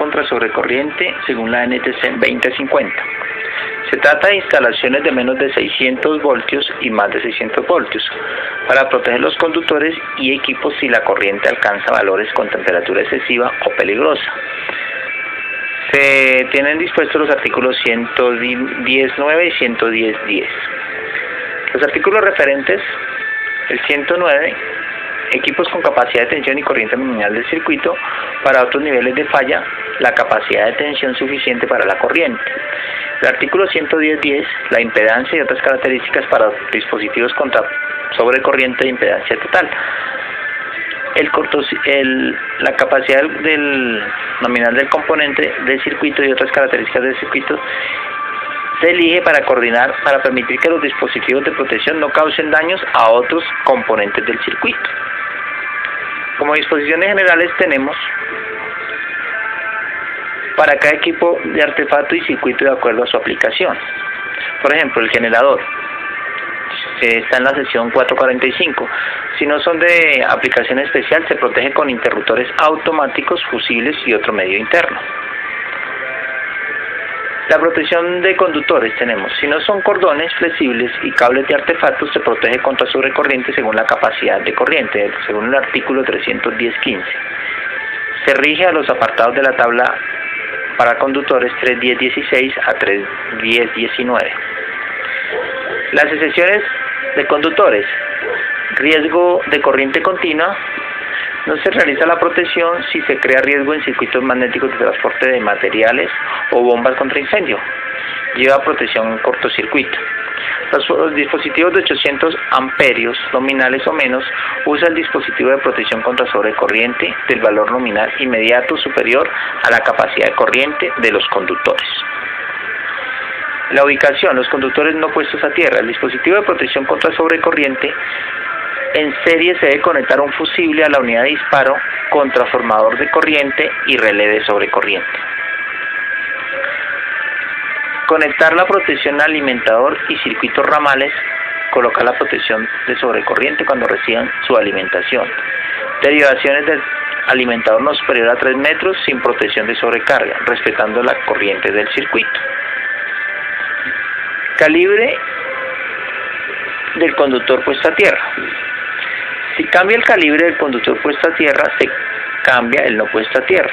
contra sobrecorriente según la NTC 2050. Se trata de instalaciones de menos de 600 voltios y más de 600 voltios para proteger los conductores y equipos si la corriente alcanza valores con temperatura excesiva o peligrosa. Se tienen dispuestos los artículos 110.9 y 110.10. Los artículos referentes, el 109, equipos con capacidad de tensión y corriente nominal del circuito. Para otros niveles de falla, la capacidad de tensión suficiente para la corriente. El artículo 110.10, la impedancia y otras características para dispositivos contra sobrecorriente de impedancia total. La capacidad nominal del componente del circuito y otras características del circuito se elige para permitir que los dispositivos de protección no causen daños a otros componentes del circuito. Como disposiciones generales tenemos para cada equipo de artefacto y circuito de acuerdo a su aplicación. Por ejemplo, el generador está en la sección 445. Si no son de aplicación especial, se protege con interruptores automáticos, fusibles y otro medio interno. La protección de conductores tenemos. Si no son cordones flexibles y cables de artefactos, se protege contra sobrecorriente según la capacidad de corriente, según el artículo 310.15. Se rige a los apartados de la tabla para conductores 310.16 a 310.19. Las excepciones de conductores. Riesgo de corriente continua. No se realiza la protección si se crea riesgo en circuitos magnéticos de transporte de materiales o bombas contra incendio. Lleva protección en cortocircuito. Los dispositivos de 800 amperios nominales o menos usa el dispositivo de protección contra sobrecorriente del valor nominal inmediato superior a la capacidad de corriente de los conductores. La ubicación, los conductores no puestos a tierra. El dispositivo de protección contra sobrecorriente en serie se debe conectar un fusible a la unidad de disparo con transformador de corriente y relé de sobrecorriente. Conectar la protección al alimentador y circuitos ramales. Colocar la protección de sobrecorriente cuando reciban su alimentación. Derivaciones del alimentador no superior a 3 metros sin protección de sobrecarga, respetando la corriente del circuito. Calibre del conductor puesto a tierra. Si cambia el calibre del conductor puesto a tierra, se cambia el no puesto a tierra.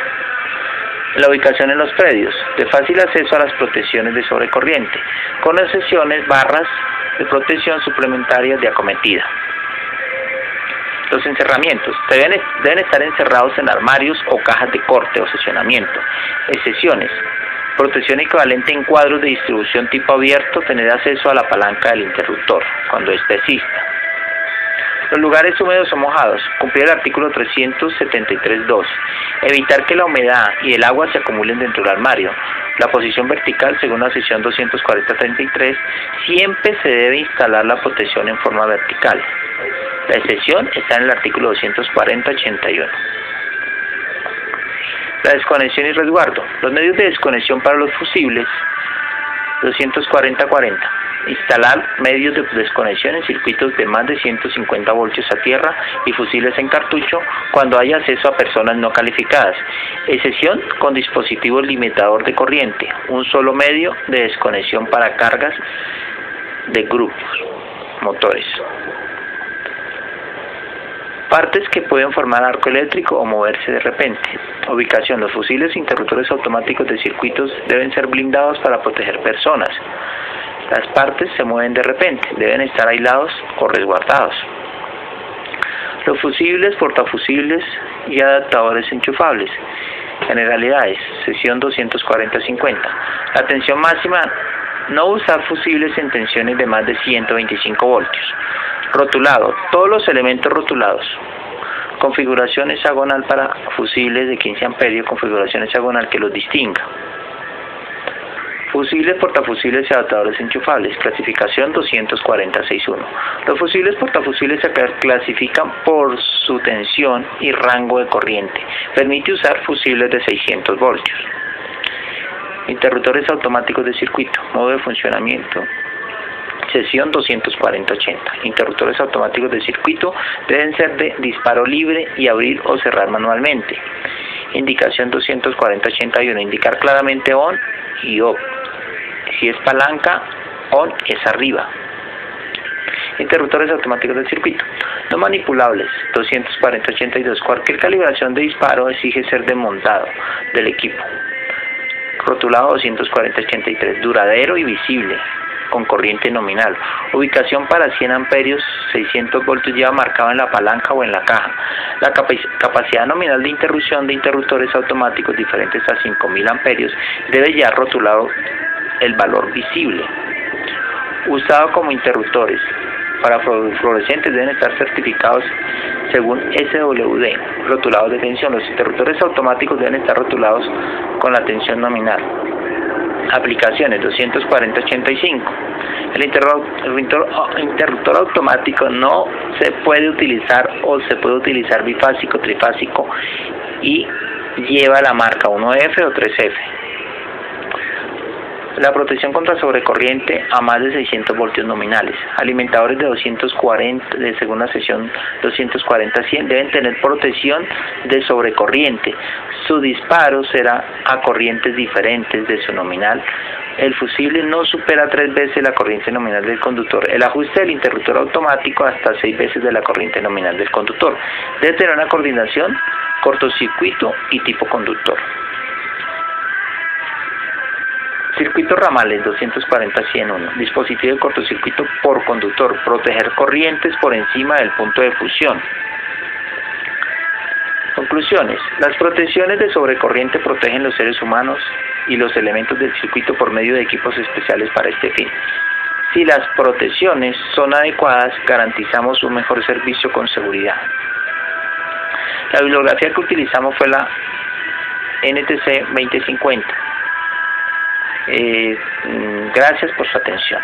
La ubicación en los predios, de fácil acceso a las protecciones de sobrecorriente, con excepciones barras de protección suplementarias de acometida. Los encerramientos deben estar encerrados en armarios o cajas de corte o seccionamiento. Excepciones: protección equivalente en cuadros de distribución tipo abierto, tener acceso a la palanca del interruptor, cuando ésta exista. Los lugares húmedos o mojados, cumplir el artículo 373.2. Evitar que la humedad y el agua se acumulen dentro del armario. La posición vertical, según la sección 240.33, siempre se debe instalar la protección en forma vertical. La excepción está en el artículo 240.81. La desconexión y resguardo. Los medios de desconexión para los fusibles, 240.40. Instalar medios de desconexión en circuitos de más de 150 voltios a tierra y fusibles en cartucho cuando haya acceso a personas no calificadas. Excepción con dispositivos limitador de corriente. Un solo medio de desconexión para cargas de grupos motores. Partes que pueden formar arco eléctrico o moverse de repente. Ubicación. Los fusibles e interruptores automáticos de circuitos deben ser blindados para proteger personas. Las partes se mueven de repente, deben estar aislados o resguardados. Los fusibles, portafusibles y adaptadores enchufables. Generalidades, sección 240.50. La tensión máxima, no usar fusibles en tensiones de más de 125 voltios. Rotulado, todos los elementos rotulados. Configuración hexagonal para fusibles de 15 amperios, configuración hexagonal que los distinga. Fusibles, portafusiles y adaptadores enchufables. Clasificación 240.6.1. Los fusibles portafusiles se clasifican por su tensión y rango de corriente. Permite usar fusibles de 600 voltios. Interruptores automáticos de circuito. Modo de funcionamiento. Sección 240.80. Interruptores automáticos de circuito deben ser de disparo libre y abrir o cerrar manualmente. Indicación 24081, indicar claramente on y off. Si es palanca, on es arriba. Interruptores automáticos del circuito. No manipulables, 24082. Cualquier calibración de disparo exige ser desmontado del equipo. Rotulado 24083, duradero y visible, con corriente nominal. Ubicación para 100 amperios, 600 voltios lleva marcado en la palanca o en la caja. La capacidad nominal de interrupción de interruptores automáticos diferentes a 5000 amperios debe llevar rotulado el valor visible. Usado como interruptores para fluorescentes deben estar certificados según SWD, rotulados de tensión. Los interruptores automáticos deben estar rotulados con la tensión nominal. Aplicaciones 24085. El interruptor automático no se puede utilizar o se puede utilizar bifásico, trifásico y lleva la marca 1F o 3F. La protección contra sobrecorriente a más de 600 voltios nominales. Alimentadores de 240, de según la sección 240-100, deben tener protección de sobrecorriente. Su disparo será a corrientes diferentes de su nominal. El fusible no supera 3 veces la corriente nominal del conductor. El ajuste del interruptor automático hasta 6 veces de la corriente nominal del conductor. Debe tener una coordinación, cortocircuito y tipo conductor. Circuito ramales 240-101. Dispositivo de cortocircuito por conductor. Proteger corrientes por encima del punto de fusión. Conclusiones. Las protecciones de sobrecorriente protegen los seres humanos y los elementos del circuito por medio de equipos especiales para este fin. Si las protecciones son adecuadas, garantizamos un mejor servicio con seguridad. La bibliografía que utilizamos fue la NTC 2050. Gracias por su atención.